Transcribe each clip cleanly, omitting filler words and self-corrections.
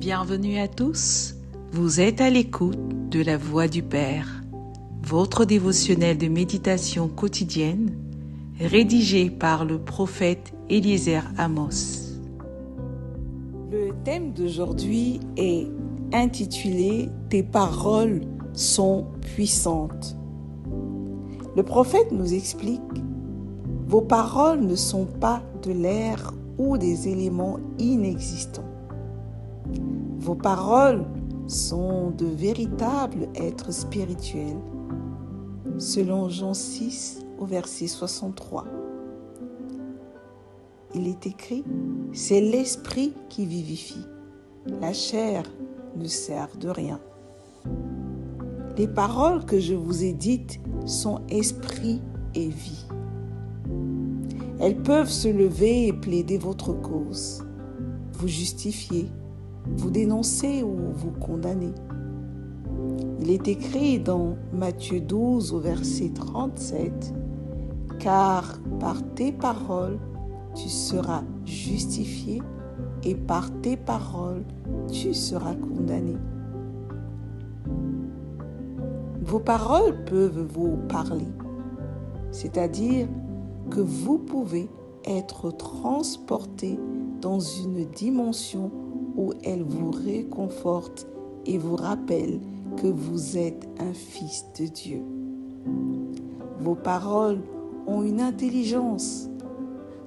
Bienvenue à tous, vous êtes à l'écoute de la Voix du Père, votre dévotionnel de méditation quotidienne, rédigé par le prophète Eliezer Amos. Le thème d'aujourd'hui est intitulé « Tes paroles sont puissantes ». Le prophète nous explique « Vos paroles ne sont pas de l'air ou des éléments inexistants. Vos paroles sont de véritables êtres spirituels. » Selon Jean 6 au verset 63. Il est écrit « C'est l'esprit qui vivifie. La chair ne sert de rien. » Les paroles que je vous ai dites sont esprit et vie. Elles peuvent se lever et plaider votre cause, vous justifier, vous dénoncer ou vous condamner. Il est écrit dans Matthieu 12 au verset 37 « Car par tes paroles tu seras justifié et par tes paroles tu seras condamné. » Vos paroles peuvent vous parler, c'est-à-dire que vous pouvez être transporté dans une dimension où elles vous réconfortent et vous rappellent que vous êtes un fils de Dieu. Vos paroles ont une intelligence.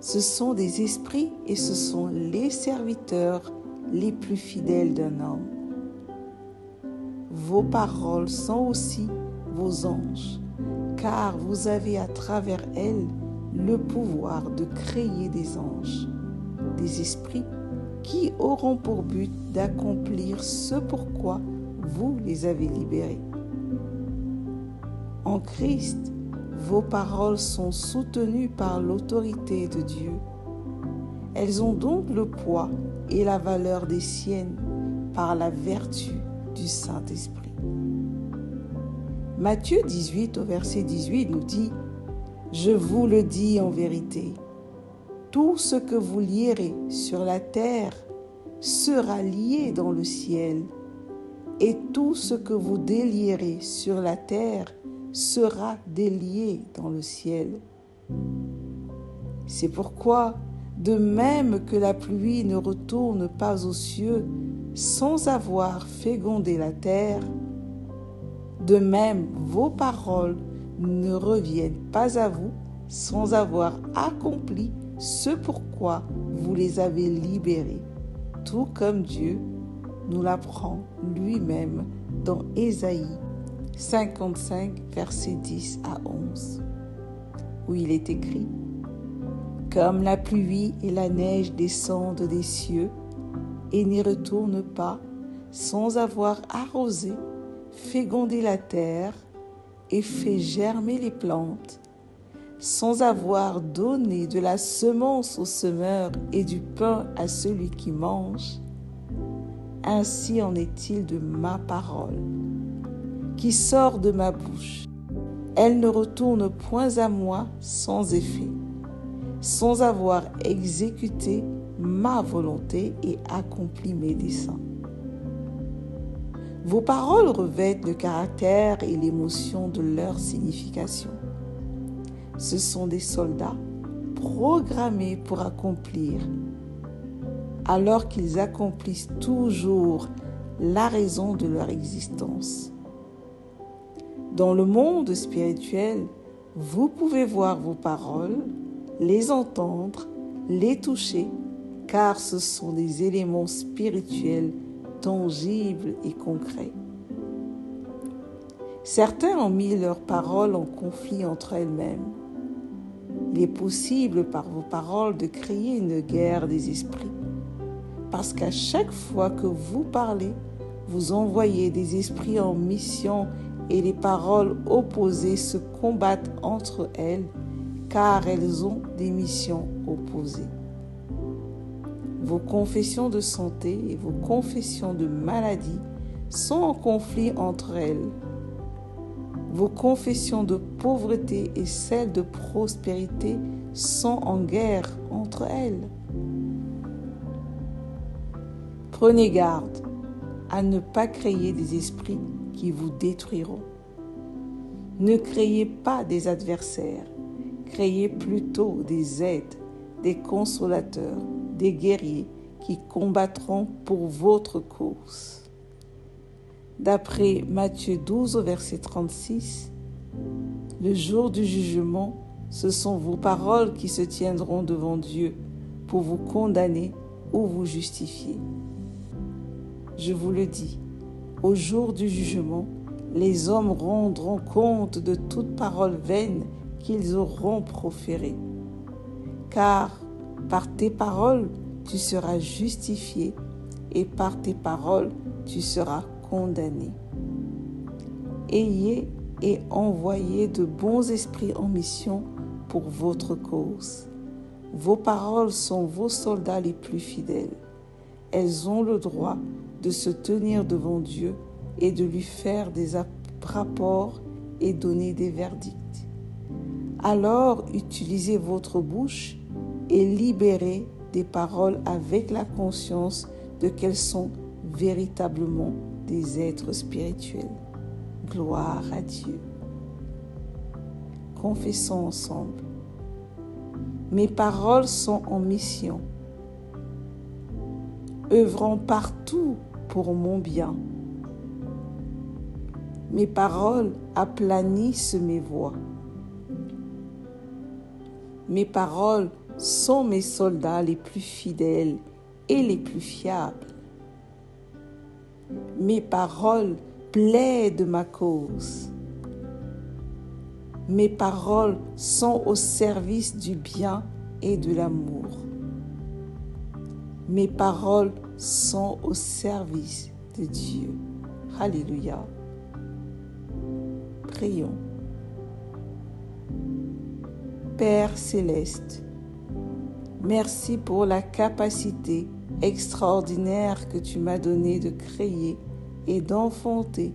Ce sont des esprits et ce sont les serviteurs les plus fidèles d'un homme. Vos paroles sont aussi vos anges, car vous avez à travers elles le pouvoir de créer des anges, des esprits qui auront pour but d'accomplir ce pourquoi vous les avez libérés. En Christ, vos paroles sont soutenues par l'autorité de Dieu. Elles ont donc le poids et la valeur des siennes par la vertu du Saint-Esprit. Matthieu 18 au verset 18 nous dit « Je vous le dis en vérité, tout ce que vous lierez sur la terre sera lié dans le ciel, et tout ce que vous délierez sur la terre sera délié dans le ciel. C'est pourquoi, de même que la pluie ne retourne pas aux cieux sans avoir fécondé la terre, de même vos paroles ne reviennent pas à vous sans avoir accompli ce pourquoi vous les avez libérés, tout comme Dieu nous l'apprend lui-même dans Ésaïe 55, versets 10 à 11, où il est écrit « Comme la pluie et la neige descendent des cieux et n'y retournent pas sans avoir arrosé, fécondé la terre et fait germer les plantes, sans avoir donné de la semence au semeur et du pain à celui qui mange, ainsi en est-il de ma parole, qui sort de ma bouche. Elle ne retourne point à moi sans effet, sans avoir exécuté ma volonté et accompli mes desseins. » Vos paroles revêtent le caractère et l'émotion de leur signification. Ce sont des soldats programmés pour accomplir, alors qu'ils accomplissent toujours la raison de leur existence. Dans le monde spirituel, vous pouvez voir vos paroles, les entendre, les toucher, car ce sont des éléments spirituels tangibles et concrets. Certains ont mis leurs paroles en conflit entre elles-mêmes. Il est possible par vos paroles de créer une guerre des esprits, parce qu'à chaque fois que vous parlez, vous envoyez des esprits en mission et les paroles opposées se combattent entre elles, car elles ont des missions opposées. Vos confessions de santé et vos confessions de maladie sont en conflit entre elles. Vos confessions de pauvreté et celles de prospérité sont en guerre entre elles. Prenez garde, à ne pas créer des esprits qui vous détruiront. Ne créez pas des adversaires, créez plutôt des aides, des consolateurs, des guerriers qui combattront pour votre cause. D'après Matthieu 12 au verset 36, le jour du jugement, ce sont vos paroles qui se tiendront devant Dieu pour vous condamner ou vous justifier. Je vous le dis, au jour du jugement, les hommes rendront compte de toute parole vaine qu'ils auront proférée. Car par tes paroles, tu seras justifié et par tes paroles, tu seras condamné. Ayez et envoyez de bons esprits en mission pour votre cause. Vos paroles sont vos soldats les plus fidèles. Elles ont le droit de se tenir devant Dieu et de lui faire des rapports et donner des verdicts. Alors utilisez votre bouche et libérez des paroles avec la conscience de qu'elles sont véritablement des êtres spirituels. Gloire à Dieu. Confessons ensemble. Mes paroles sont en mission, œuvrant partout pour mon bien. Mes paroles aplanissent mes voies. Mes paroles sont mes soldats les plus fidèles et les plus fiables. Mes paroles plaident ma cause. Mes paroles sont au service du bien et de l'amour. Mes paroles sont au service de Dieu. Alléluia. Prions. Père céleste, merci pour la capacité extraordinaire que tu m'as donnée de créer et d'enfanter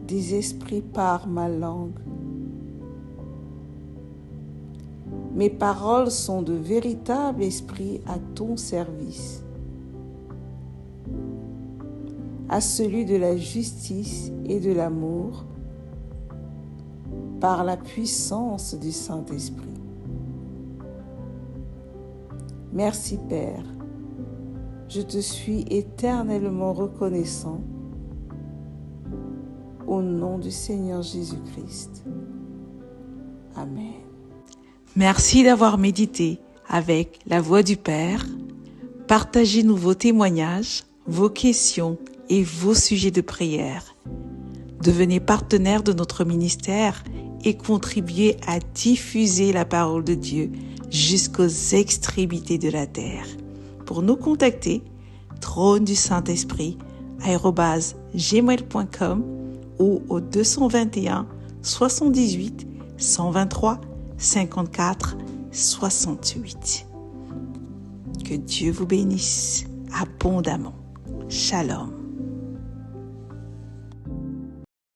des esprits par ma langue. Mes paroles sont de véritables esprits à ton service, à celui de la justice et de l'amour, par la puissance du Saint-Esprit. Merci Père, je te suis éternellement reconnaissant au nom du Seigneur Jésus-Christ. Amen. Merci d'avoir médité avec la Voix du Père. Partagez-nous vos témoignages, vos questions et vos sujets de prière. Devenez partenaire de notre ministère et contribuez à diffuser la parole de Dieu jusqu'aux extrémités de la terre. Pour nous contacter, trône du Saint-Esprit @gmail.com ou au 221 78 123 54 68. Que Dieu vous bénisse abondamment. Shalom.